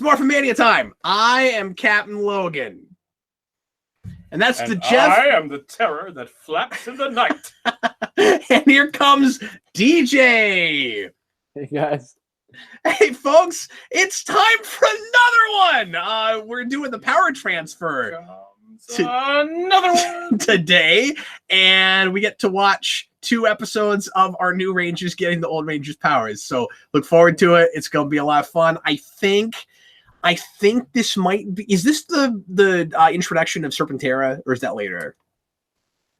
Morphin Mania time. I am Captain Logan. And that's the Jeff. I am the terror that flaps in the night. And here comes DJ. Hey, guys. Hey, folks, it's time for another one. We're doing the power transfer Another one today, and we get to watch 2 episodes of our new Rangers getting the old Rangers powers. So look forward to it. It's going to be a lot of fun. I think this might be. Is this the introduction of Serpentera, or is that later?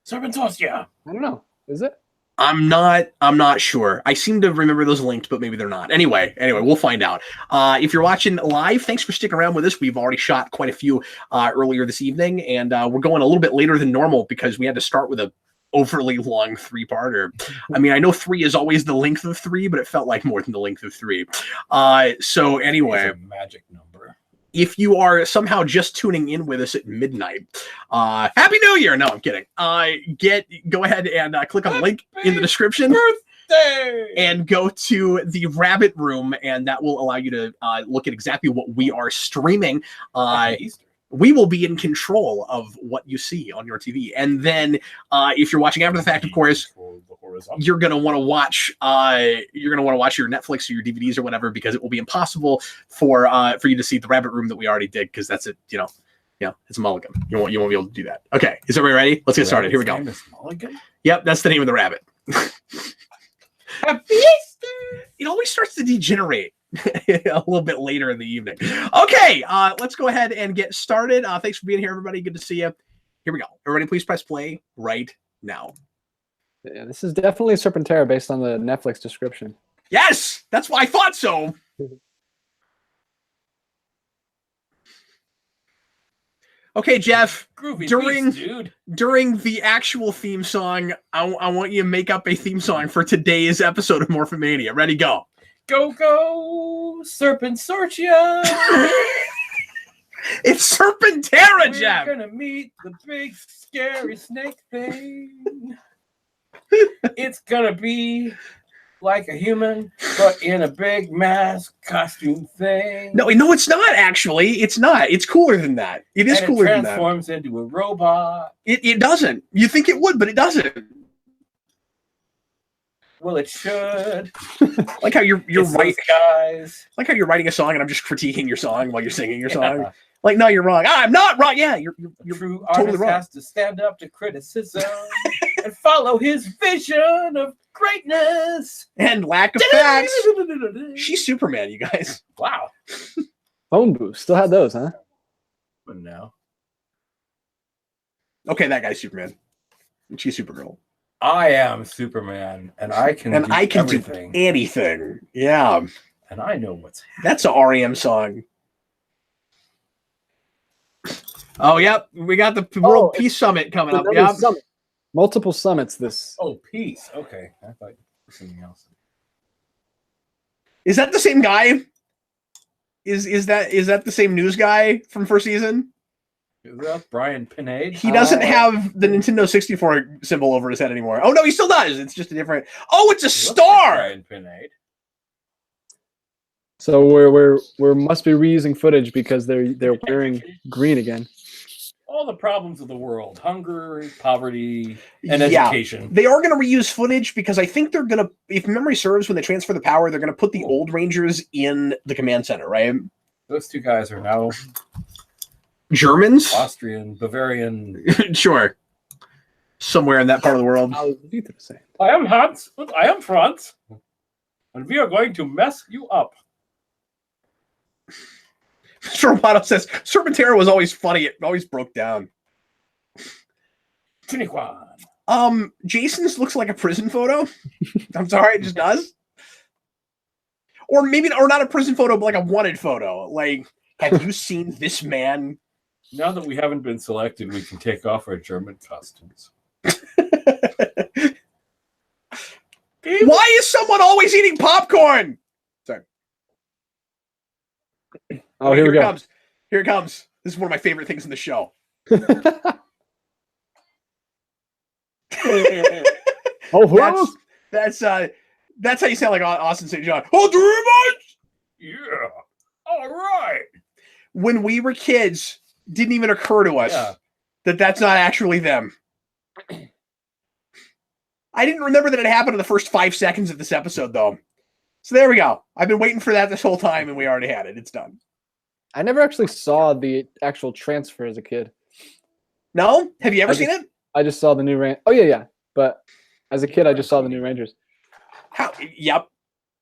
Serpentos, yeah. I don't know. Is it? I'm not sure. I seem to remember those linked, but maybe they're not. Anyway, we'll find out. If you're watching live, thanks for sticking around with us. We've already shot quite a few earlier this evening, and we're going a little bit later than normal because we had to start with a overly long 3-parter. I mean, I know 3 is always the length of 3, but it felt like more than the length of 3. So anyway, it's a magic number. If you are somehow just tuning in with us at midnight, Happy New Year! No, I'm kidding. Go ahead and click on the link in the description. Birthday! And go to the Rabbit Room, and that will allow you to look at exactly what we are streaming. We will be in control of what you see on your TV. And then if you're watching after the fact, of course, you're going to want to watch your Netflix or your DVDs or whatever, because it will be impossible for you to see the Rabbit Room that we already did, because that's it, it's a mulligan. You won't be able to do that. Okay, is everybody ready? Let's get started. Here we go. Mulligan? Yep, that's the name of the rabbit. Happy Easter! It always starts to degenerate a little bit later in the evening. Okay, let's go ahead and get started. Thanks for being here, everybody. Good to see you. Here we go. Everybody, please press play right now. Yeah, this is definitely Serpentera based on the Netflix description. Yes, that's why I thought so. Okay, Jeff, during the actual theme song, I want you to make up a theme song for today's episode of Morphin Mania. Ready, go. Go, go, Serpensortia! It's Serpentera, Jeff! We're gonna meet the big, scary snake thing. It's gonna be like a human, but in a big mask costume thing. No, it's not, actually. It's not. It's cooler than that. It is cooler than that. It transforms into a robot. It doesn't. You think it would, but it doesn't. Well, it should. Like how you're writing, guys. Like how you're writing a song and I'm just critiquing your song while you're singing your song. Like, no, you're wrong. I'm not wrong. Yeah, you're true totally artist wrong. has to stand up to criticism and follow his vision of greatness and lack of facts. She's Superman, you guys. Wow. Phone booth. Still had those, huh? But no. Okay, that guy's Superman. And she's Supergirl. I am Superman, and I can do anything. Yeah. And I know what's happening. That's a REM song. Oh, yep. We got the World Peace Summit coming up. Yep. Summit. Multiple summits this. Oh, peace. Okay. I thought it was something else. Is that the same guy? Is that the same news guy from first season? Is that Brian Pinade? He doesn't have the Nintendo 64 symbol over his head anymore. Oh no, he still does. It's just a different. Oh, it's a star. Like Brian Pinade. So we must be reusing footage because they're wearing green again. All the problems of the world: hunger, poverty, and education. They are going to reuse footage because I think they're going to, if memory serves, when they transfer the power, they're going to put the old Rangers in the command center, right? Those 2 guys are now Germans? Austrian, Bavarian. Sure. Somewhere in that part of the world. I am Hans, and I am Franz, and we are going to mess you up. Mr. Roboto says, Serpentera was always funny. It always broke down. Jason's looks like a prison photo. I'm sorry, it just does. Or not a prison photo, but like a wanted photo. Like, have you seen this man? Now that we haven't been selected, we can take off our German costumes. Why is someone always eating popcorn? Sorry. Oh, here we go. Comes. Here it comes. This is one of my favorite things in the show. That's how you sound like Austin St. John. Oh, 3 months? Yeah. All right. when we were kids didn't even occur to us that that's not actually them. I didn't remember that it happened in the first 5 seconds of this episode, though. So there we go. I've been waiting for that this whole time, and we already had it. It's done. I never actually saw the actual transfer as a kid. No? Have you ever seen it? I just saw the new Rangers. Oh, yeah. But as a kid, I just saw the new Rangers. How? Yep.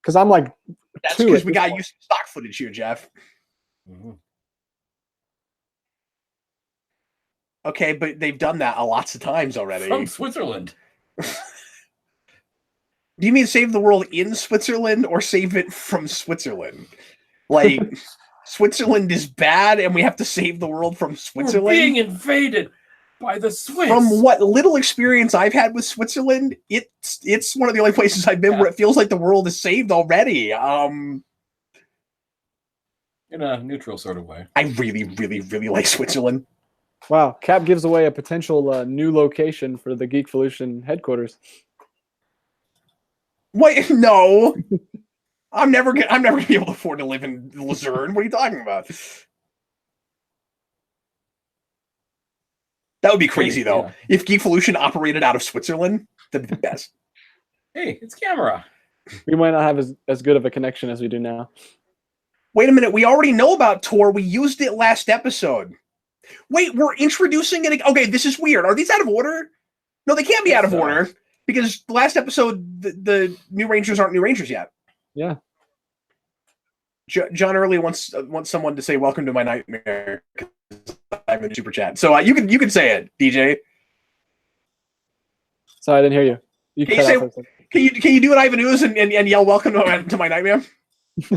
Because I'm like, that's because we got used to stock footage here, Jeff. Mm-hmm. Okay, but they've done that lots of times already. From Switzerland. Do you mean save the world in Switzerland or save it from Switzerland? Like, Switzerland is bad and we have to save the world from Switzerland? We're being invaded by the Swiss. From what little experience I've had with Switzerland, it's one of the only places I've been where it feels like the world is saved already. In a neutral sort of way. I really, really, really like Switzerland. Wow, Cap gives away a potential new location for the Geekvolution headquarters. Wait, no. I'm never gonna be able to afford to live in Luzerne. What are you talking about? That would be crazy, though. Yeah. If Geekvolution operated out of Switzerland, that'd be the best. Hey, it's camera. We might not have as good of a connection as we do now. Wait a minute. We already know about Tor. We used it last episode. Wait, we're introducing it. Okay, this is weird. Are these out of order? No, they can't be out of order because the last episode, the New Rangers aren't New Rangers yet. Yeah. John Early wants someone to say "Welcome to my nightmare." I'm in super chat, so you can say it, DJ. Sorry, I didn't hear you. Can you do an Ivan Ooze and yell "Welcome to my nightmare"?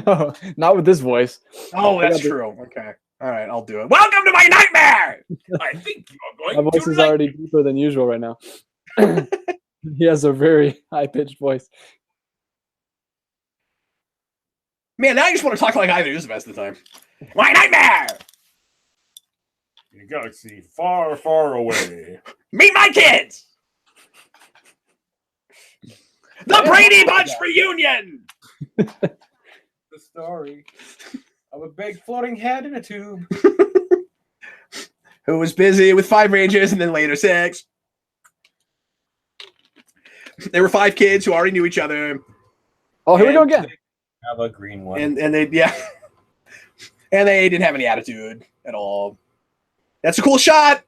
No, not with this voice. Oh, that's true. Okay. All right, I'll do it. Welcome to my nightmare! I think you're going My voice is already deeper than usual right now. He has a very high-pitched voice. Man, now I just want to talk like Ivan Ooze the rest of the time. My nightmare! In a galaxy far, far away. Meet my kids! The Brady Bunch reunion! The story of a big floating head in a tube. Who was busy with 5 Rangers and then later 6. There were 5 kids who already knew each other. Oh, here we go again. Have a green one. And they and they didn't have any attitude at all. That's a cool shot.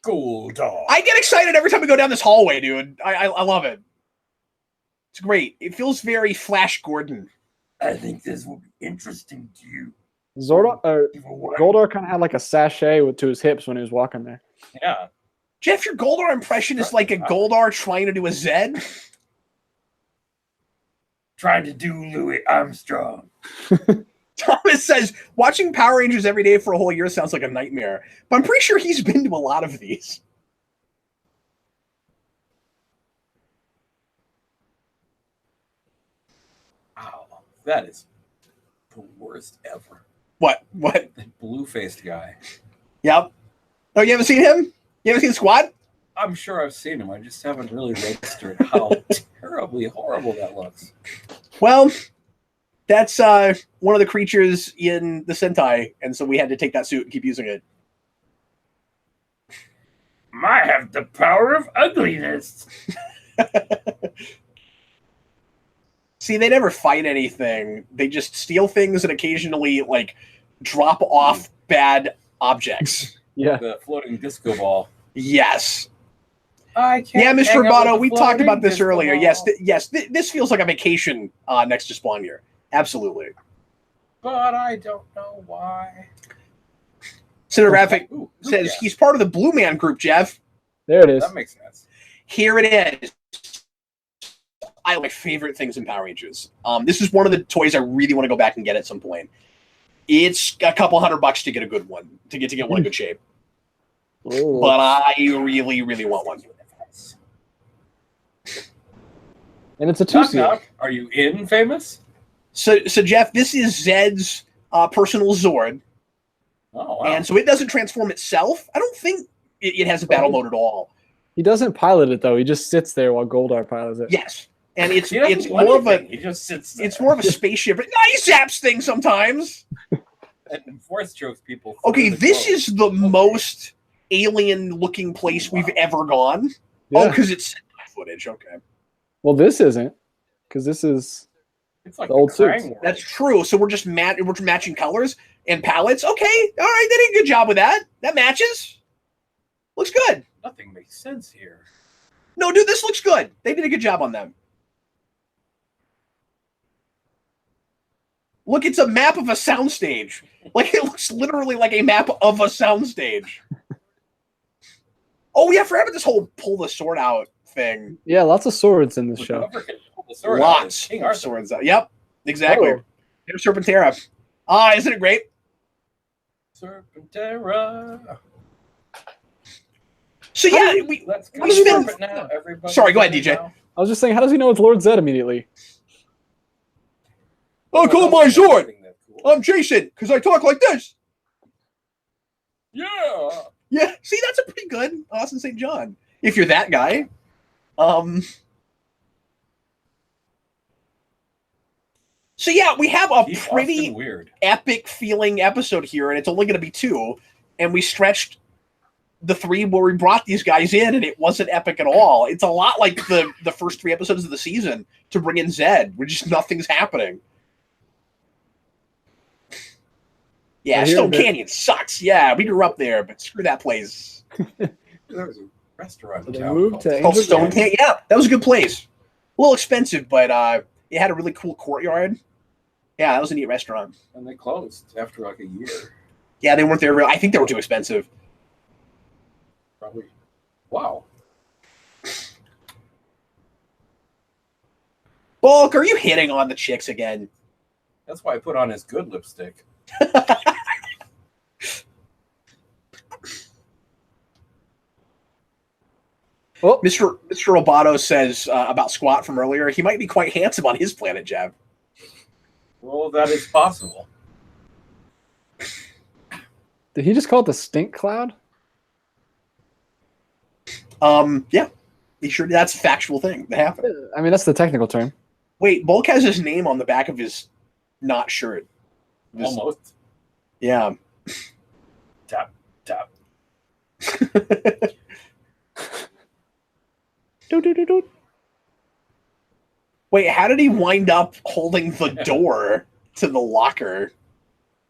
Cool dog. I get excited every time we go down this hallway, dude. I love it. It's great. It feels very Flash Gordon. I think this will be interesting to you. Goldar kind of had like a sachet to his hips when he was walking there. Yeah. Jeff, your Goldar impression is like a Goldar trying to do a Zed. Trying to do Louis Armstrong. Thomas says, watching Power Rangers every day for a whole year sounds like a nightmare. But I'm pretty sure he's been to a lot of these. Wow. That is the worst ever. What? That blue-faced guy. Yep. Oh, you haven't seen him? You haven't seen Squad? I'm sure I've seen him. I just haven't really registered how terribly horrible that looks. Well, that's one of the creatures in the Sentai, and so we had to take that suit and keep using it. I have the power of ugliness. See, they never fight anything. They just steal things and occasionally, like, drop off bad objects. Yeah. The floating disco ball. Yes. I can't. Yeah, Mr. Roboto, we talked about this earlier. Yes, this feels like a vacation next to Spawn here. Absolutely. But I don't know why. Cinegraphic says he's part of the Blue Man group, Jeff. There it is. That makes sense. Here it is. I like my favorite things in Power Rangers. This is one of the toys I really want to go back and get at some point. It's a couple $100 to get a good one, to get one in good shape. Ooh. But I really, really want one. And it's a 2-seater. Are you in, Famous? So Jeff, this is Zed's personal Zord. Oh, wow. And so it doesn't transform itself. I don't think it has a battle mode at all. He doesn't pilot it, though. He just sits there while Goldar pilots it. Yes. And it's more of a he just sits there. It's more of a spaceship. No, he zaps things sometimes. and force chokes people. Okay, this is the most alien-looking place we've ever gone. Yeah. Oh, because it's footage. Okay. Well, this isn't, because this is It's like the old Krang suits. World. That's true. So we're just we're matching colors and palettes. Okay, all right, they did a good job with that. That matches. Looks good. Nothing makes sense here. No, dude, this looks good. They did a good job on them. Look, it's a map of a soundstage. Like, it looks literally like a map of a soundstage. Oh, yeah, I forgot about this whole pull the sword out thing. Yeah, lots of swords in this show. Whoever can pull the sword out Lots is King of Arthur. swords out. Yep, exactly. Oh. Here's Serpentera. Ah, isn't it great? Serpentera. So, yeah, Let's we spend... it now, everybody. Sorry, go ahead, DJ. Now. I was just saying, how does he know it's Lord Zed immediately? Oh, call my sword! That's cool. I'm Jason, because I talk like this. Yeah. Yeah, see, that's a pretty good Austin St. John. If you're that guy. So yeah, we have a Keep pretty Austin weird. epic feeling episode here, and it's only going to be 2, and we stretched the 3 where we brought these guys in, and it wasn't epic at all. It's a lot like the first 3 episodes of the season to bring in Zed, where just nothing's happening. Yeah, Stone Canyon sucks. Yeah, we grew up there, but screw that place. There was a restaurant in They town moved to Called Angel Stone Canyon. Canyon. Yeah, that was a good place. A little expensive, but it had a really cool courtyard. Yeah, that was a neat restaurant. and they closed after like a year. Yeah, they weren't there. I think they were too expensive. Probably. Wow. Bulk, are you hitting on the chicks again? That's why I put on his good lipstick. Oh, Mr. Roboto says about Squat from earlier, he might be quite handsome on his planet, Jeb. Well, that is possible. did he just call it the stink cloud? Yeah. He sure that's a factual thing that happened. I mean, that's the technical term. Wait, Bulk has his name on the back of his not shirt. Almost. Yeah. Tap, tap. Wait, how did he wind up holding the door to the locker?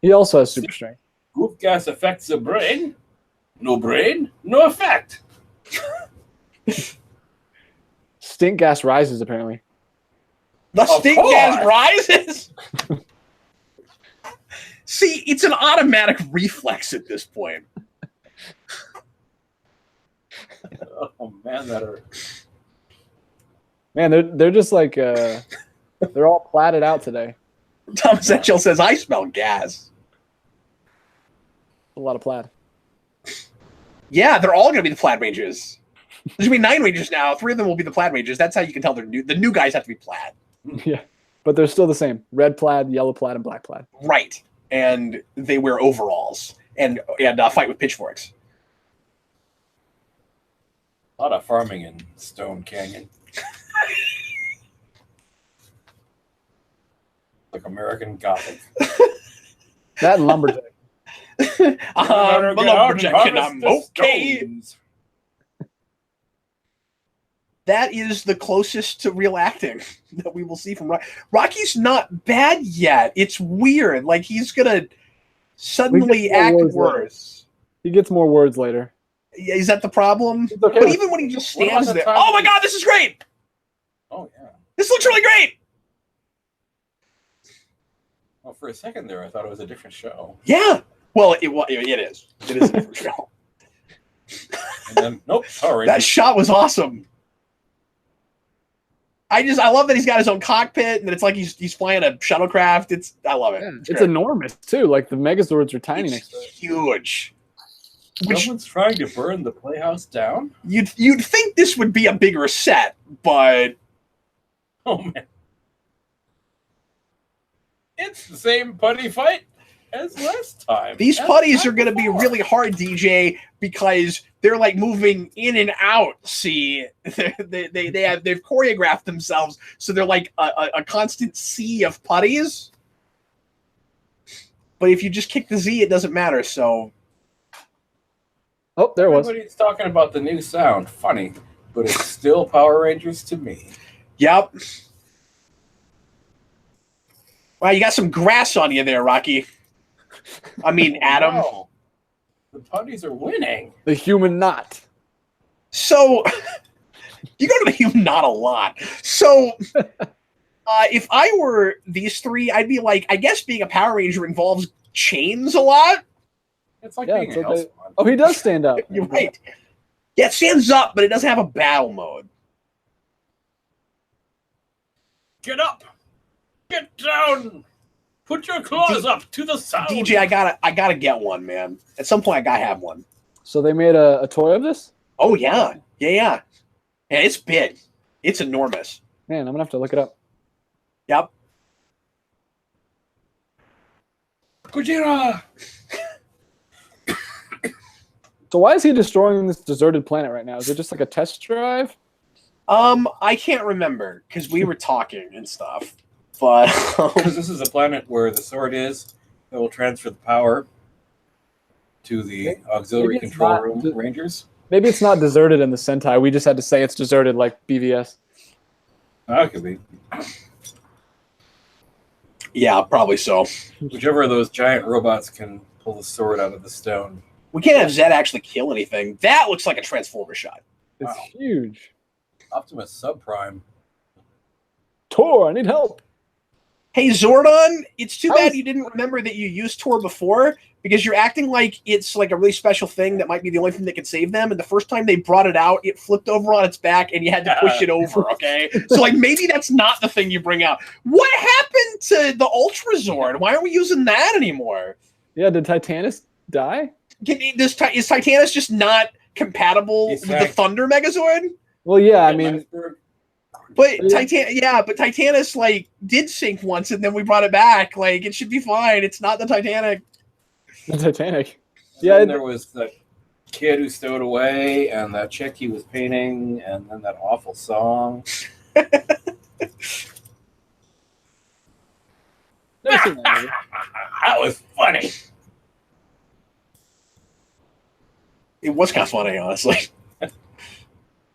He also has super strength. Goof gas affects the brain. No brain, no effect. Stink gas rises, apparently. The Of stink course. gas rises? See, it's an automatic reflex at this point. Oh man, that are Man, they're just like they're all platted out today. Thomas Etchell says, I smell gas. A lot of plaid. Yeah, they're all going to be the Plaid Rangers. There's going to be 9 Rangers now. 3 of them will be the Plaid Rangers. That's how you can tell they're new. The new guys have to be plaid. Yeah, but they're still the same: red plaid, yellow plaid, and black plaid. Right. And they wear overalls and fight with pitchforks. a lot of farming in Stone Canyon. Like American Gothic. That and lumberjack. I'm a lumberjack and I'm okay. Stones. That is the closest to real acting that we will see from Rocky. Rocky's not bad yet. It's weird. Like, he's going to suddenly act worse. He gets more words later. Yeah, is that the problem? It's okay. But even when he just What about stands the there. time Oh my he- God, this is great. Oh yeah. This looks really great. Well, for a second there, I thought it was a different show. Yeah. Well, it is. It is a different show. And then, nope, sorry. That shot was awesome. I love that he's got his own cockpit and that it's like he's flying a shuttlecraft. I love it. Yeah, it's great. enormous too. Like the Megazords are tiny next to It's it. huge. Which Someone's trying to burn the playhouse down? you'd think this would be a bigger set, but Oh man. It's the same putty fight as last time. these As putties time are going to be before. really hard, DJ, because they're like moving in and out. See, they've choreographed themselves, so they're like a constant sea of putties. but if you just kick the Z, it doesn't matter. So, Oh, there it was. Everybody's talking about the new sound. Funny, but it's still Power Rangers to me. yep. Wow, you got some grass on you there, Rocky. I mean, Adam. Wow. The putties are winning. The human knot. So, you go to the human not a lot. So, if I were these three, I'd be like, I guess being a Power Ranger involves chains a lot. It's like Yeah, being it's a okay. Hellspawn. Oh, he does stand up. You're right. Yeah, it stands up, but it doesn't have a battle mode. Get up! Get down! Put your claws up to the sound! DJ, I gotta get one, man. At some point, I gotta have one. So they made a toy of this? Oh yeah, yeah. And it's big. It's enormous. Man, I'm gonna have to look it up. Yep. Gojira! So why is he destroying this deserted planet right now? Is it just like a test drive? I can't remember because we were talking and stuff. But Because this is a planet where the sword is that will transfer the power to the auxiliary Maybe it's control not- room Rangers. Maybe it's not deserted in the Sentai. We just had to say it's deserted like BVS. That could be. yeah, probably so. Whichever of those giant robots can pull the sword out of the stone. We can't have Zed actually kill anything. That looks like a Transformer shot. It's Wow. huge. Optimus Subprime. Tor, I need help. Hey Zordon, it's too How bad is- you didn't remember that you used Tor before because you're acting like it's like a really special thing that might be the only thing that can save them. And the first time they brought it out, it flipped over on its back and you had to push it over, okay? So like maybe that's not the thing you bring out. What happened to the Ultra Zord? Why aren't we using that anymore? Yeah, did Titanus die? Is Titanus just not compatible He's with the back. Thunder Megazord? Well, yeah, I mean, But Yeah. Titanus like did sink once and then we brought it back. Like it should be fine. It's not the Titanic. the Titanic. Yeah, Yeah, and there was that kid who stowed away, and that chick he was painting, and then that awful song. never seen that movie. That was funny. It was kind of funny, honestly.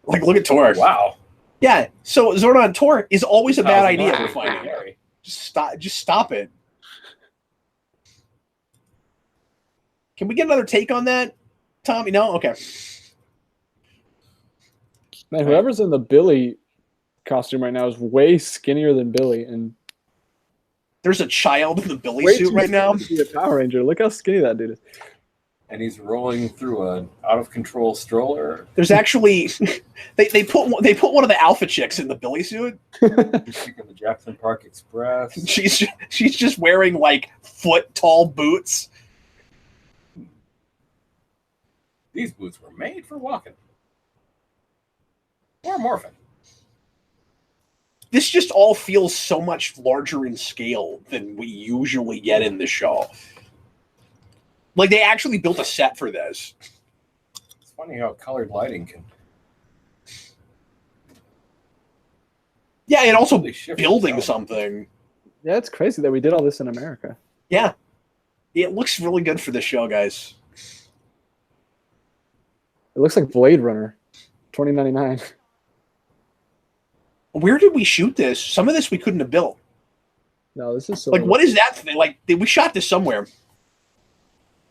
Like look at Tor. Wow. Yeah. So Zordon Tor is always a bad idea. We're 2009. finding. Scary. Just stop it. Can we get another take on that, Tommy? No? Okay. Man, whoever's in the Billy costume right now is way skinnier than Billy and There's a child in the Billy way suit too right now. skinny to be a Power Ranger. Look how skinny that dude is. And he's rolling through an out-of-control stroller. There's actually they put one of the alpha chicks in the Billy suit. He's taking the Jackson Park Express. She's just wearing like foot tall boots. These boots were made for walking. Or morphing. This just all feels so much larger in scale than we usually get in the show. Like they actually built a set for this. It's funny how colored lighting can Yeah, and also really shift building itself. something. Yeah, it's crazy that we did all this in America. Yeah. It looks really good for this show, guys. It looks like Blade Runner, 2099. Where did we shoot this? Some of this we couldn't have built. No, this is so Like, what is that thing? Like, we shot this somewhere.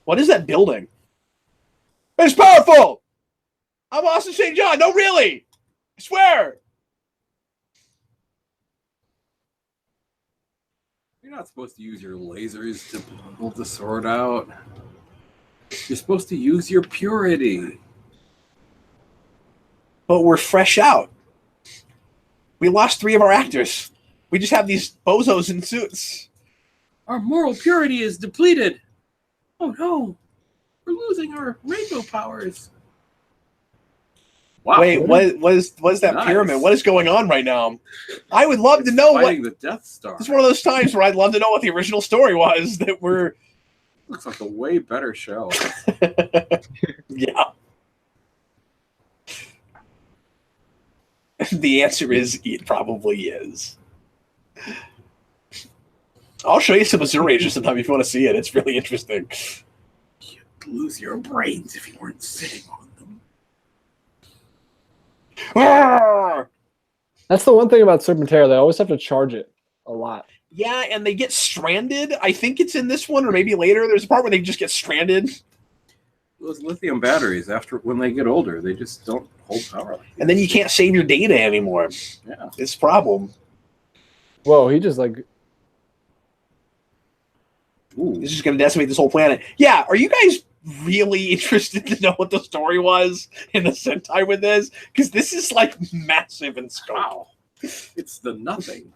What is that building? It's powerful! I'm Austin St. John. No, really! I swear! You're not supposed to use your lasers to pull the sword out. You're supposed to use your purity. But we're fresh out. We lost 3 of our actors. We just have these bozos in suits. Our moral purity is depleted. Oh no, we're losing our rainbow powers. Wow. Wait, what is that Nice. pyramid? What is going on right now? I would love to know what. Fighting the Death Star. It's one of those times where I'd love to know what the original story was that we're. Looks like a way better show. Yeah. The answer is it probably is. I'll show you some Azure Rangers sometime if you want to see it. It's really interesting. You'd lose your brains if you weren't sitting on them. That's the one thing about Serpentera. They always have to charge it a lot. Yeah, and they get stranded. I think it's in this one or maybe later. There's a part where they just get stranded. Those lithium batteries, when they get older, they just don't hold power. And then you can't save your data anymore. Yeah. It's a problem. Whoa, he just like... Ooh. It's just going to decimate this whole planet. Yeah, are you guys really interested to know what the story was in the Sentai with this? Because this is like massive in scope. Wow. It's the nothing.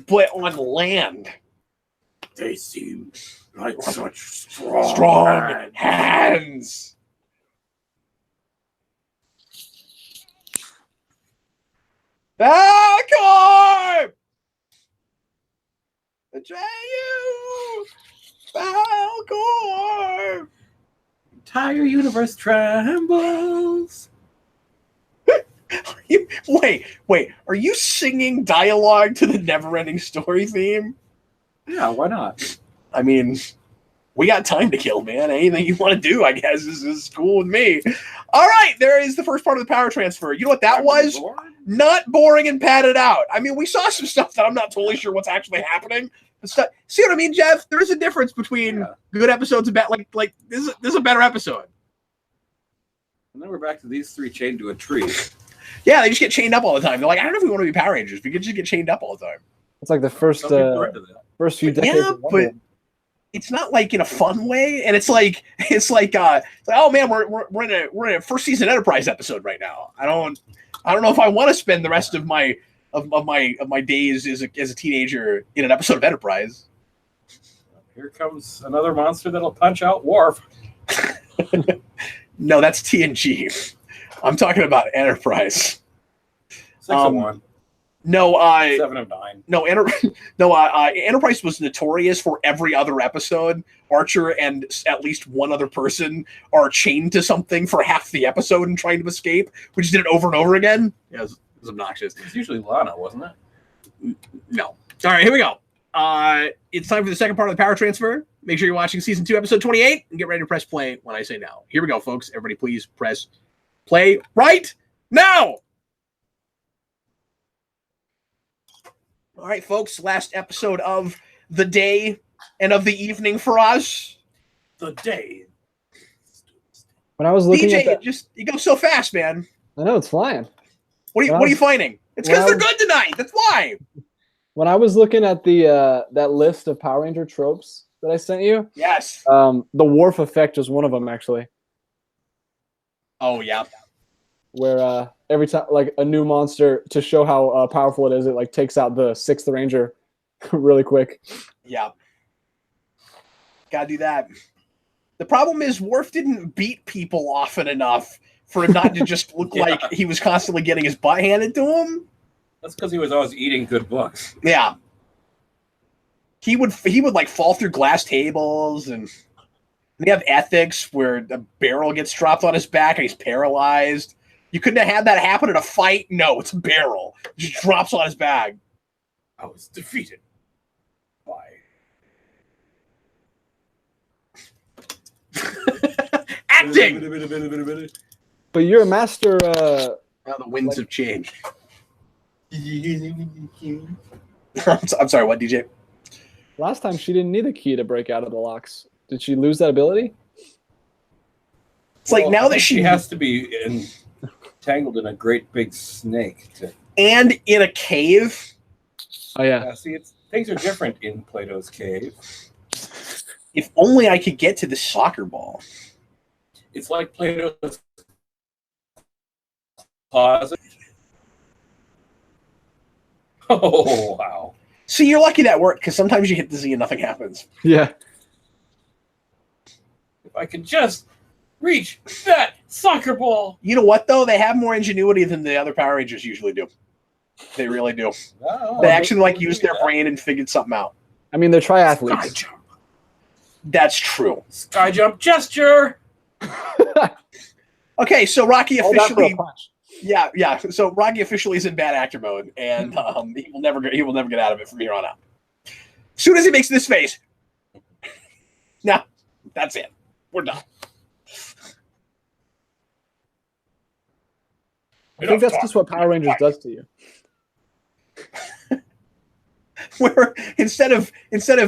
But on land. They seem like such strong hands. Falcon! Atreyu! Falcon! Entire universe trembles. Wait. Are you singing dialogue to the Never-Ending Story theme? Yeah, why not? I mean, we got time to kill, man. Anything you want to do, I guess, is cool with me. All right, there is the first part of the power transfer. You know what that was? Not boring and padded out. I mean, we saw some stuff that I'm not totally sure what's actually happening. See what I mean, Jeff? There is a difference between good episodes and bad. Like this is a better episode. And then we're back to these three chained to a tree. Yeah, they just get chained up all the time. They're like, I don't know if we want to be Power Rangers. We could just get chained up all the time. It's like the first few decades. Yeah, but it's not like in a fun way, and it's like oh man, we're in a first season Enterprise episode right now. I don't know if I want to spend the rest of my days as a teenager in an episode of Enterprise. Here comes another monster that'll punch out Worf. No, that's TNG. I'm talking about Enterprise. 6 of 1. No, 7 of 9. No, Enterprise was notorious for every other episode. Archer and at least one other person are chained to something for half the episode and trying to escape. We just did it over and over again. Yeah, it was obnoxious. It's usually Lana, wasn't it? No. All right, here we go. It's time for the second part of the power transfer. Make sure you're watching season 2, episode 28, and get ready to press play when I say now. Here we go, folks. Everybody, please press play right now. All right, folks, last episode of the day and of the evening for us. The day. When I was looking DJ, at that, you go so fast, man. I know it's flying. What are you finding? It's because they're good tonight. That's why. When I was looking at the that list of Power Ranger tropes that I sent you, yes, the Worf effect is one of them actually. Oh yeah. Where every time, like a new monster, to show how powerful it is, it like takes out the 6th Ranger really quick. Yeah. Gotta do that. The problem is Worf didn't beat people often enough for it not to just look like he was constantly getting his butt handed to him. That's because he was always eating good books. Yeah. He would like fall through glass tables, and they have ethics where a barrel gets dropped on his back and he's paralyzed. You couldn't have had that happen in a fight? No, it's a barrel. It just drops on his back. I was defeated by... Acting! But you're a master... Now the winds have changed. I'm sorry, what, DJ? Last time she didn't need a key to break out of the locks. Did she lose that ability? It's like now that she has to be entangled in a great big snake. And in a cave. Oh, yeah. See, things are different in Plato's cave. If only I could get to the soccer ball. It's like Plato's closet. Oh, wow. See, you're lucky that worked, because sometimes you hit the Z and nothing happens. Yeah. If I could just reach that soccer ball. You know what, though? They have more ingenuity than the other Power Rangers usually do. They really do. They actually use their brain and figured something out. I mean, they're triathletes. Sky jump. That's true. Sky jump gesture. Okay, so Rocky officially... punch. Yeah. So Rocky officially is in bad actor mode, and he will never get out of it from here on out. As soon as he makes this face, now that's it. We're done. I think that's just what Power Rangers does to you. Where instead of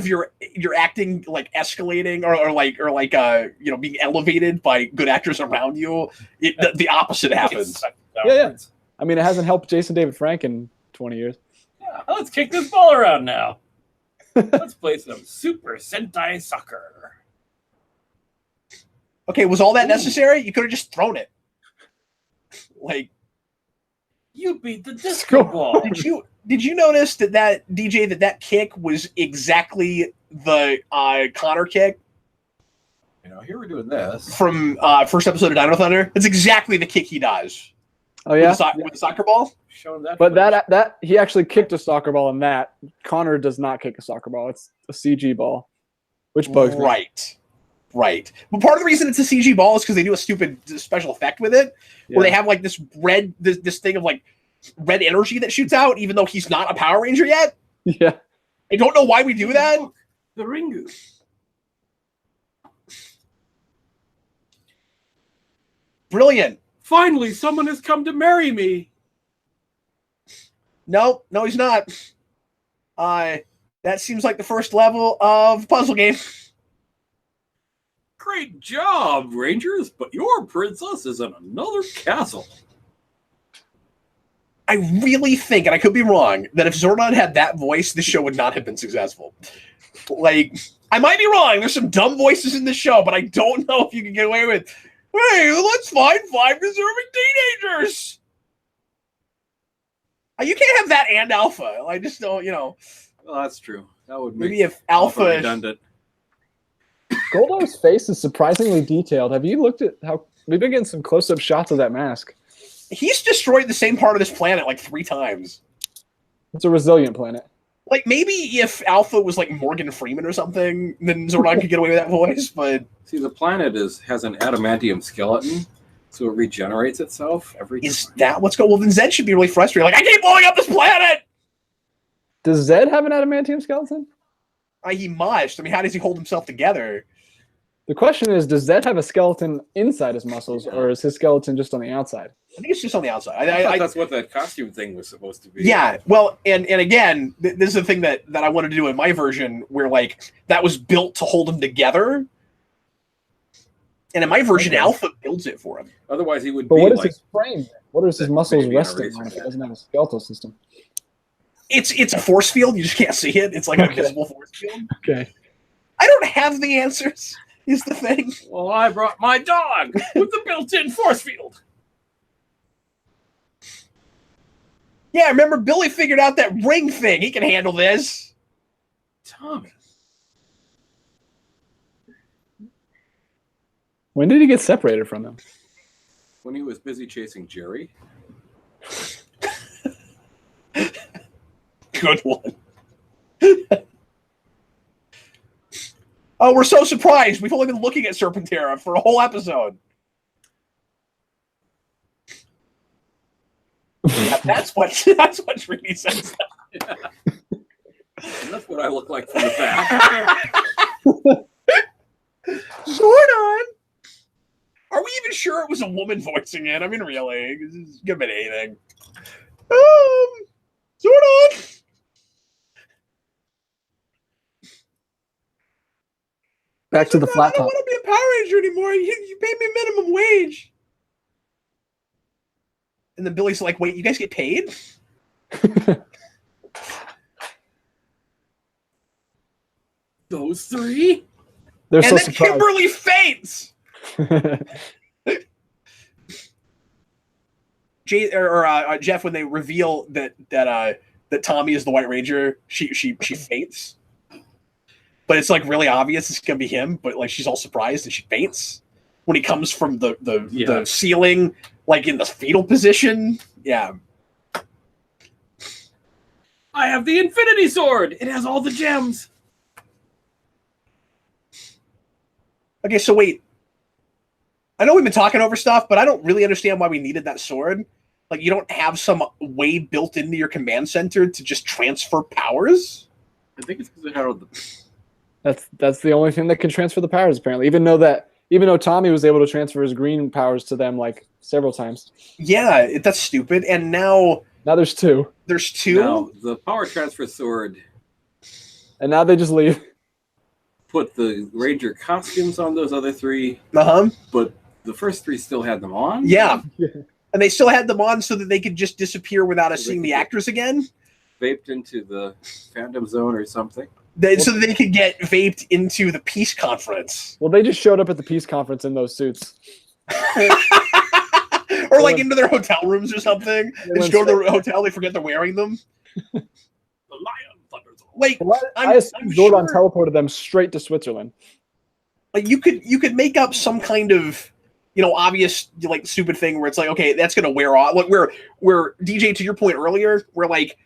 your acting like escalating or being elevated by good actors around you, the opposite happens. Yeah. I mean, it hasn't helped Jason David Frank in 20 years. Yeah, let's kick this ball around now. Let's play some Super Sentai Soccer. Okay, was all that necessary? You could have just thrown it. Like, you beat the disco ball. Did you notice that DJ that kick was exactly the Connor kick? Here we're doing this from first episode of Dino Thunder. It's exactly the kick he does. Oh yeah, with the soccer ball. Showing that, but that he actually kicked a soccer ball in that. Connor does not kick a soccer ball. It's a CG ball, which bugs me. Right. But part of the reason it's a CG ball is because they do a stupid special effect with it, where they have like this red, this thing of like red energy that shoots out, even though he's not a Power Ranger yet. Yeah. I don't know why we do that. The Ringu. Brilliant. Finally, someone has come to marry me. No, he's not. That seems like the first level of puzzle game. Great job, Rangers, but your princess is in another castle. I really think, and I could be wrong, that if Zordon had that voice, the show would not have been successful. Like, I might be wrong. There's some dumb voices in the show, but I don't know if you can get away with, hey, let's find 5 deserving teenagers. You can't have that and Alpha. I just don't, Well, that's true. That would make maybe if Alpha redundant. Goldar's face is surprisingly detailed. Have you looked at how we've been getting some close-up shots of that mask? He's destroyed the same part of this planet like 3 times. It's a resilient planet. Like, maybe if Alpha was like Morgan Freeman or something, then Zordon could get away with that voice, but... See, the planet has an adamantium skeleton, so it regenerates itself every time. Is that what's going on? Well, then Zed should be really frustrated. Like, I keep blowing up this planet! Does Zed have an adamantium skeleton? He must. I mean, how does he hold himself together? The question is, does Zed have a skeleton inside his muscles, or is his skeleton just on the outside? I think it's just on the outside. I thought that's what that costume thing was supposed to be. Yeah, well, and again, this is the thing that I wanted to do in my version, where, like, that was built to hold him together. And in my version, Alpha builds it for him. Otherwise, he would But be what is like... his frame? What is his muscles resting on if it doesn't have a skeletal system? It's a force field. You just can't see it. It's like an invisible force field. Okay. I don't have the answers, is the thing. Well, I brought my dog with the built-in force field. Yeah, remember Billy figured out that ring thing. He can handle this. Tommy. When did he get separated from him? When he was busy chasing Jerry. Good one. Oh, we're so surprised. We've only been looking at Serpentera for a whole episode. Yeah, that's what really says that. Yeah. That's what I look like from the back. Zordon! Are we even sure it was a woman voicing it? I mean, really, this could have been anything. Zordon! Back to the flat top. I don't want to be a Power Ranger anymore. You pay me minimum wage. And then Billy's like, wait, you guys get paid? Those 3? They're and so then surprised. Kimberly faints. Jeff, when they reveal that Tommy is the White Ranger, she faints. But it's like really obvious it's gonna be him, but like she's all surprised and she faints when he comes from the ceiling, like in the fetal position. Yeah. I have the Infinity Sword. It has all the gems. Okay, so wait. I know we've been talking over stuff, but I don't really understand why we needed that sword. Like, you don't have some way built into your command center to just transfer powers? I think it's because they had all the. That's the only thing that can transfer the powers, apparently. Even though Tommy was able to transfer his green powers to them like several times. Yeah, that's stupid. And now there's two. There's two? Now, the power transfer sword. And now they just leave. Put the Ranger costumes on those other three. Uh-huh. But the first three still had them on? Yeah. And they still had them on so that they could just disappear without us seeing the actors again? Vaped into the fandom zone or something. So that they could get vaped into the peace conference. Well, they just showed up at the peace conference in those suits. Or like into their hotel rooms or something. They just go to the hotel, they forget they're wearing them. The lion thunders. Like, I assume Zordon teleported them straight to Switzerland. Like you could make up some kind of, obvious like stupid thing where it's like, okay, that's gonna wear off. Like where DJ, to your point earlier, where like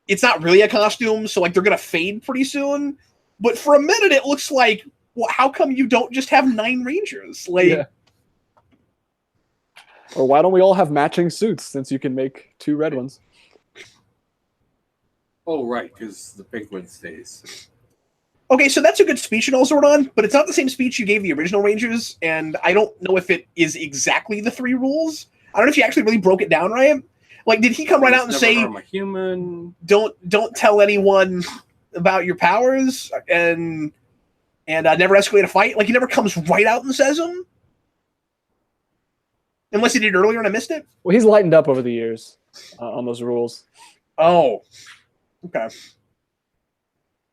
it's not really a costume, so like they're gonna fade pretty soon. But for a minute, it looks like, well, how come you don't just have 9 Rangers? Like, yeah. Or why don't we all have matching suits since you can make 2 red ones? Oh, right, because the pink one stays. Okay, so that's a good speech and all, Zordon, but it's not the same speech you gave the original Rangers, and I don't know if it is exactly the 3 rules. I don't know if you actually really broke it down right. Like, did he come right out and say, "I'm a human. Don't tell anyone about your powers and never escalate a fight"? Like, he never comes right out and says them, unless he did earlier and I missed it. Well, he's lightened up over the years on those rules. Oh, okay.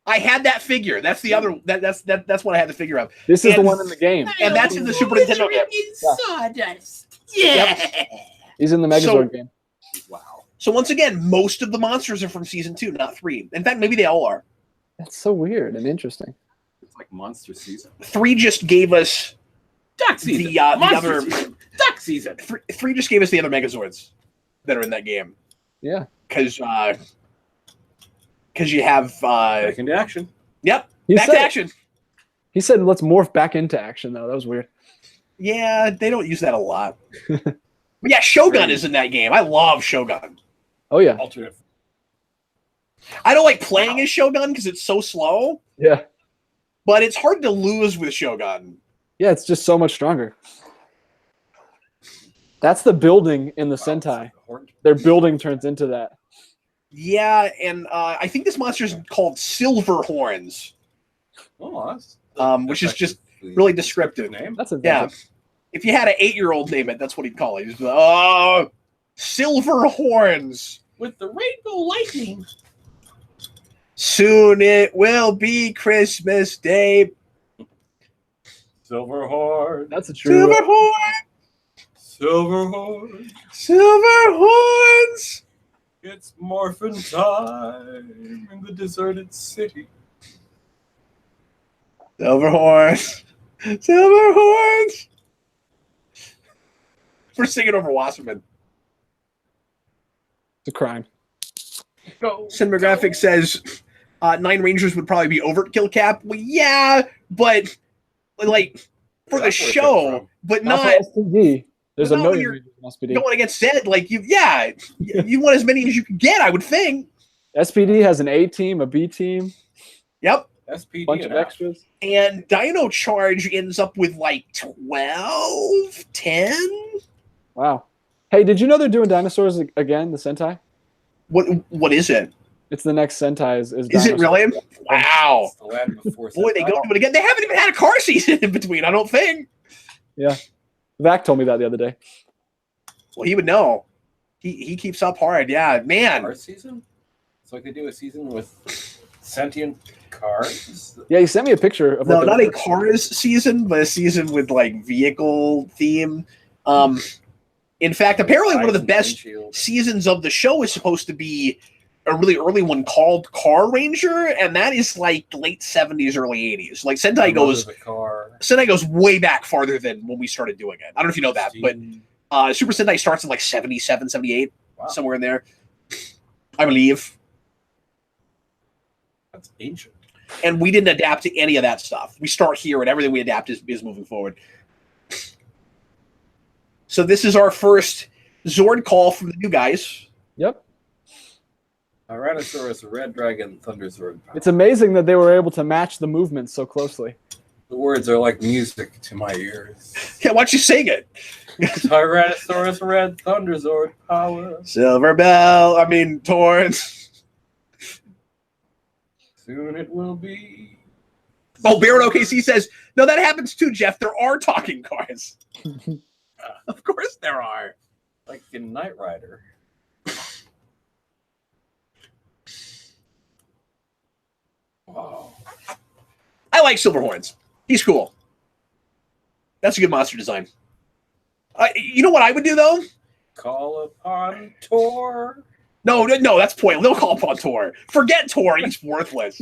I had that figure. That's the other. That's what I had the figure of. This is the one in the game, and that's in the Super Nintendo game. Sawdust. Yeah. Yep. He's in the Megazord game. Wow. So once again, most of the monsters are from season 2, not 3. In fact, maybe they all are. That's so weird and interesting. It's like monster season. 3 just gave us Duck season. the other season. Duck season. 3 just gave us the other Megazords that are in that game. Yeah. Because you have Back into action. Yep. Back to action. He said, "Let's morph back into action." Though that was weird. Yeah, they don't use that a lot. But yeah, Shogun is in that game. I love Shogun. Oh yeah. Alternate. I don't like playing as Shogun because it's so slow. Yeah. But it's hard to lose with Shogun. Yeah, it's just so much stronger. That's the building in the Sentai. Their building turns into that. Yeah, and I think this monster is called Silver Horns. Oh, that's which is just really descriptive. Name. That's inventive. Yeah. If you had an 8-year-old name it, that's what he'd call it. He'd be like, "Oh, Silver Horns. With the rainbow lightning. Soon it will be Christmas Day." Silver horn. That's a true. Silver Horn. Silver horn. Silver Horns. It's Morphin time in the deserted city. Silver Horns. Silver Horns. We're singing over Wasserman. It's a crime. Go. Cinematographic says 9 Rangers would probably be overkill cap. Well, yeah, but like for the show, but not for SPD. There's but a not when million you're Rangers in SPD. going against Zed. Like you want as many as you can get, I would think. SPD has an A team, a B team, Yep. SPD bunch of extras. And Dino Charge ends up with like 12, 10. Wow. Hey, did you know they're doing dinosaurs again? The Sentai. What is it? It's the next Sentai. Is it really? Wow. It's the land before Boy, they go to it again. They haven't even had a car season in between, I don't think. Yeah. Vac told me that the other day. Well, he would know. He keeps up hard. Yeah, man. Car season? It's like they do a season with sentient cars. Yeah, he sent me a picture of. No, not a cars season, but a season with like vehicle theme. In fact, apparently one of the best seasons of the show is supposed to be a really early one called Car Ranger, and that is like late 70s, early 80s. Like Sentai goes way back farther than when we started doing it. I don't know if you know that, but Super Sentai starts in like 77, 78, somewhere in there, I believe. That's ancient. And we didn't adapt to any of that stuff. We start here, and everything we adapt is moving forward. So this is our first Zord call from the new guys. Yep. Tyrannosaurus, Red Dragon, Thunderzord. Power. It's amazing that they were able to match the movements so closely. The words are like music to my ears. Yeah, why don't you sing it? Tyrannosaurus, Red Thunderzord power. Silver Bell, I mean, Torrance. Soon it will be. Oh, Baron OKC says, no, that happens too, Jeff. There are talking cars. Of course there are. Like in Knight Rider. Wow. I like Silverhorns. He's cool. That's a good monster design. You know what I would do, though? Call upon Tor. No, that's pointless. They'll call upon Tor. Forget Tor. He's worthless.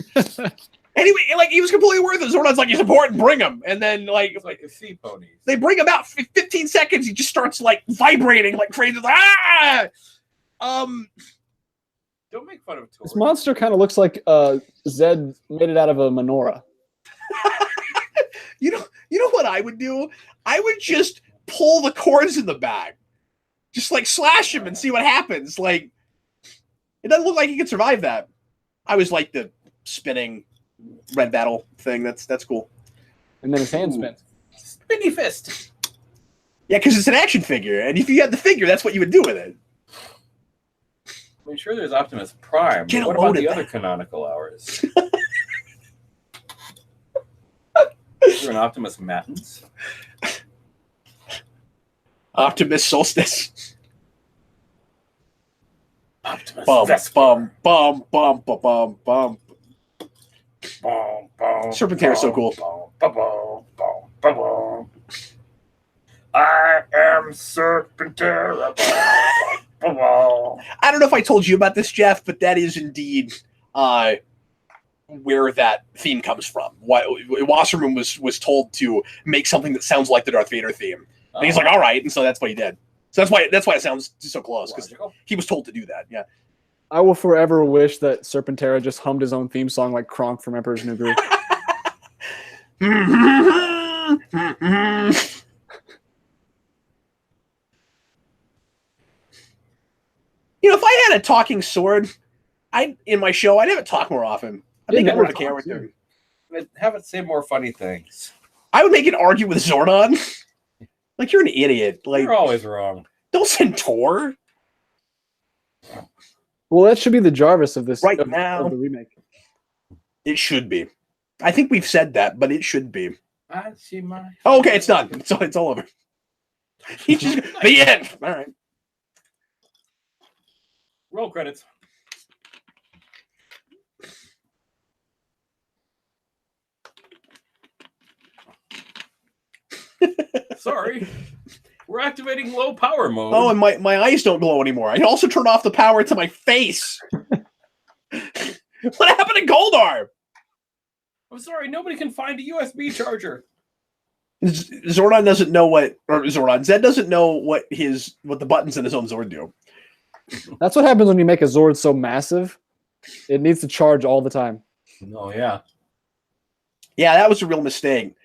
Anyway, like, he was completely worthless. Zordon's like, he's important, bring him. And then, like, It's like the sea ponies. they bring him out 15 seconds. He just starts, like, vibrating like crazy. Like, ah! Don't make fun of Tor. This monster kind of looks like Zed made it out of a menorah. You know what I would do? I would just pull the cords in the back. Just, like, slash him and see what happens. Like, it doesn't look like he could survive that. I always like the spinning red battle thing. That's cool. And then his hand spins. Spinny fist. Yeah, because it's an action figure. And if you had the figure, that's what you would do with it. I'm sure there's Optimus Prime. Get But what a load about the of other that. canonical hours? Is there an Optimus Matins? Optimus Solstice. Optimus Bum, Vesper. bum, bum, bum, bum, bum, bum. Bum, bum, Serpentine is so cool. Bum, bum, bum, bum, bum. I am Serpentera. Bum, bum, bum. I don't know if I told you about this, Jeff, but that is indeed where that theme comes from. Wasserman was told to make something that sounds like the Darth Vader theme. And he's like, all right, and so that's what he did. So that's why it sounds so close, because he was told to do that. Yeah. I will forever wish that Serpentera just hummed his own theme song like Kronk from Emperor's New Groove. You know, if I had a talking sword, in my show, I'd have it talk more often. I'd make it more of a character. Have it say more funny things. I would make it argue with Zordon. Like, you're an idiot. Like, You're always wrong. don't send Tor Well, that should be the Jarvis of this right of now. the remake. It should be. I think we've said that, but it should be. I see my. Oh, okay, it's done. It's all over. He just the end. All right. Roll credits. Sorry. We're activating low power mode. Oh, and my eyes don't glow anymore. I also turned off the power to my face. What happened to Goldar? I'm sorry, nobody can find a USB charger. Zordon doesn't know Zed doesn't know what the buttons in his own Zord do. That's what happens when you make a Zord so massive. It needs to charge all the time. Oh, yeah. Yeah, that was a real mistake.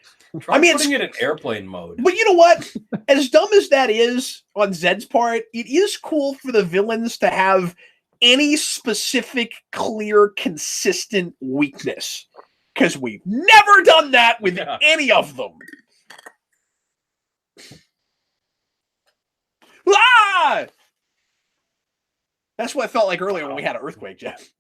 Try putting it in airplane mode. But you know what? As dumb as that is on Zed's part, it is cool for the villains to have any specific, clear, consistent weakness. Because we've never done that with any of them. Ah! That's what it felt like earlier when we had an earthquake, Jeff.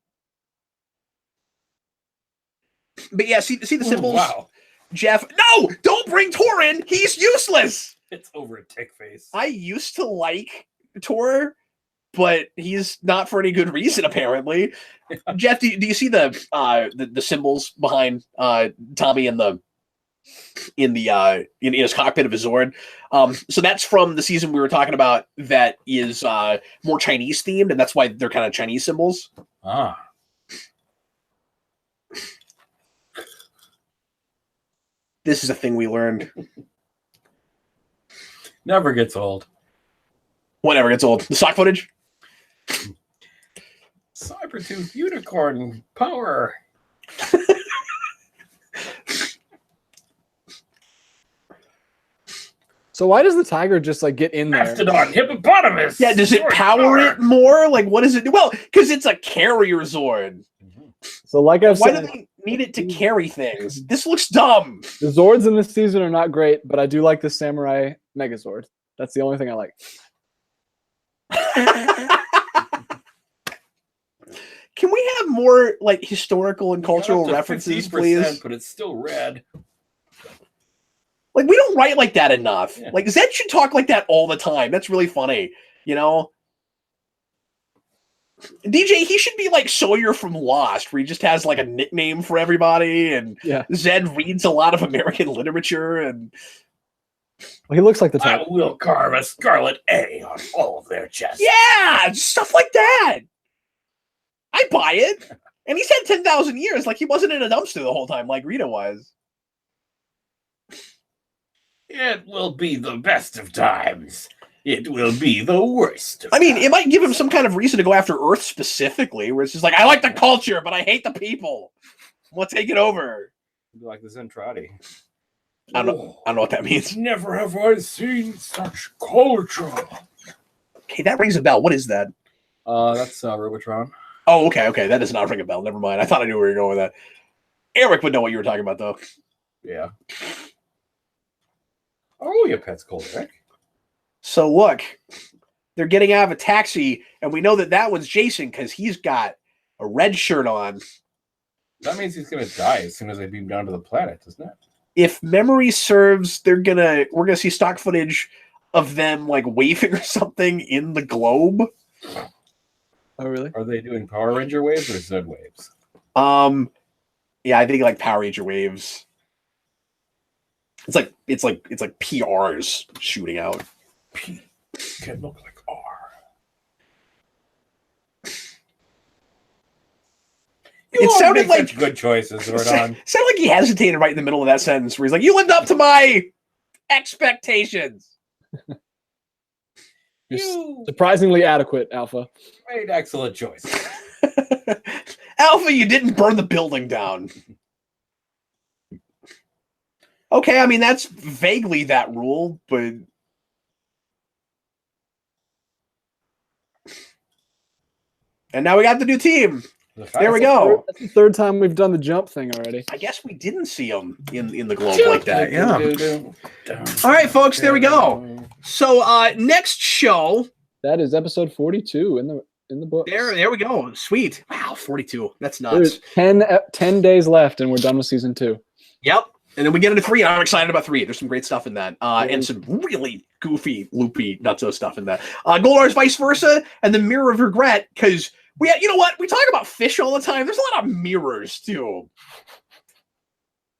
But yeah, see the symbols? Wow. Jeff, no! Don't bring Tor in! He's useless! It's over a tick face. I used to like Tor, but he's not for any good reason, apparently. Jeff, do you see the symbols behind Tommy in his cockpit of his Zord? So that's from the season we were talking about that is more Chinese themed, and that's why they're kind of Chinese symbols. Ah. This is a thing we learned. Never gets old. Whatever gets old. The stock footage? Cybertooth unicorn power. So why does the tiger just like get in there? Mastodon, hippopotamus. Yeah, does it Sword power power. it more? Like, what is it? Well, because it's a carrier Zord. So like I've Why said, do they need it to carry things? This looks dumb. the Zords in this season are not great, but I do like the Samurai Megazord. That's the only thing I like. Can we have more like historical and cultural Got up to references, 50%, please? But it's still red. Like, we don't write like that enough. Yeah. Like, Zed should talk like that all the time. That's really funny, you know? DJ, he should be like Sawyer from Lost, where he just has like a nickname for everybody, and Yeah, Zed reads a lot of American literature, and well, he looks like the I tiger. will carve a scarlet A on all of their chests. yeah, stuff like that. I buy it. And he's had 10,000 years, like he wasn't in a dumpster the whole time, like Rita was. It will be the best of times. It will be the worst. I mean, it might give him some kind of reason to go after Earth specifically, where it's just like, I like the culture, but I hate the people. We'll take it over. Like the Zentradi. I don't know what that means. Never have I seen such culture. Okay, that rings a bell. What is that? That's Robotron. Oh, okay. That does not ring a bell. Never mind. I thought I knew where you were going with that. Eric would know what you were talking about, though. Yeah. Oh, your pet's cold, Rick. So look, they're getting out of a taxi, and we know that that one's Jason because he's got a red shirt on. That means he's gonna die as soon as they beam down to the planet, doesn't it? If memory serves, we're gonna see stock footage of them like waving or something in the globe. Oh, really? Are they doing Power Ranger waves or Zed waves? Yeah, I think like Power Ranger waves. It's like PRs shooting out. P can look like R. It sounded like such good choices, Zordon. Sounded like he hesitated right in the middle of that sentence where he's like, "You lived up to my expectations." You Surprisingly adequate, Alpha. made excellent choices. Alpha, you didn't burn the building down. Okay, I mean that's vaguely that rule, but and now we got the new team. There we go. That's the third time we've done the jump thing already. I guess we didn't see them in the globe like that. Yeah. Yeah. All right, folks, there we go. So next show. That is episode 42 in the book. There we go. Sweet. Wow, 42. That's There's nuts. 10 days left, and we're done with season 2. Yep. And then we get into 3, and I'm excited about 3. There's some great stuff in that. And some really goofy, loopy, nutso stuff in that. Goldar's Vice Versa, and the Mirror of Regret, because you know what? We talk about fish all the time. There's a lot of mirrors, too.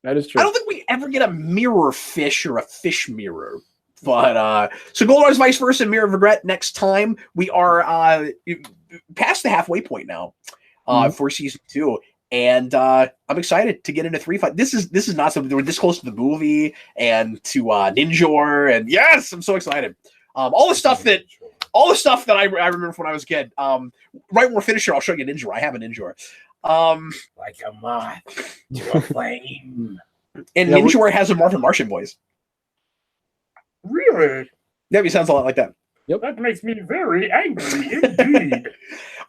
That is true. I don't think we ever get a mirror fish or a fish mirror. But so Goldar's Vice Versa and Mirror of Regret next time. We are past the halfway point now for season 2. And I'm excited to get into 3. This is not something we're this close to the movie and to Ninjor, and yes, I'm so excited. All the stuff that I remember from when I was a kid. Right when we're finished here, I'll show you Ninjor. I have a Ninjor. Like a moth to a flame. And yeah, Ninjor has a Martian voice. Really? Yeah, he sounds a lot like that. Yep. That makes me very angry indeed.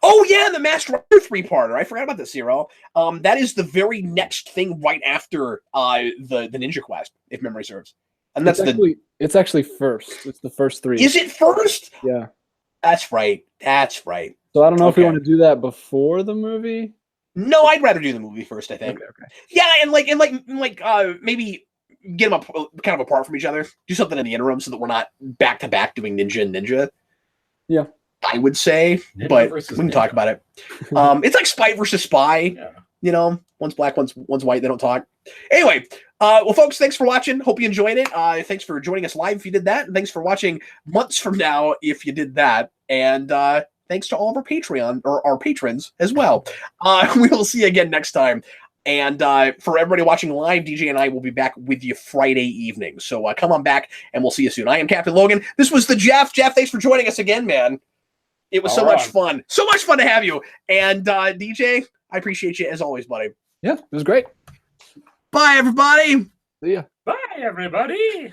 Oh yeah, the Masked Rider 3-parter. I forgot about this, Zero. That is the very next thing right after the Ninja Quest, if memory serves. And that's it's actually first. It's the first 3. Is it first? Yeah. That's right. So I don't know if we want to do that before the movie. No, I'd rather do the movie first, I think. Okay. Yeah, and maybe get them up kind of apart from each other. Do something in the interim so that we're not back to back doing Ninja and Ninja. Yeah. I would say, Ninja but we versus can Ninja. talk about it. It's like Spy versus Spy. Yeah. You know, one's black, one's white. They don't talk. Anyway, well, folks, thanks for watching. Hope you enjoyed it. Thanks for joining us live if you did that, and thanks for watching months from now if you did that. And thanks to all of our Patreon or our patrons as well. We will see you again next time. And for everybody watching live, DJ and I will be back with you Friday evening. So come on back, and we'll see you soon. I am Captain Logan. This was the Jeff. Jeff, thanks for joining us again, man. It was so much fun. So much fun to have you. And DJ, I appreciate you as always, buddy. Yeah, it was great. Bye, everybody. See ya. Bye, everybody.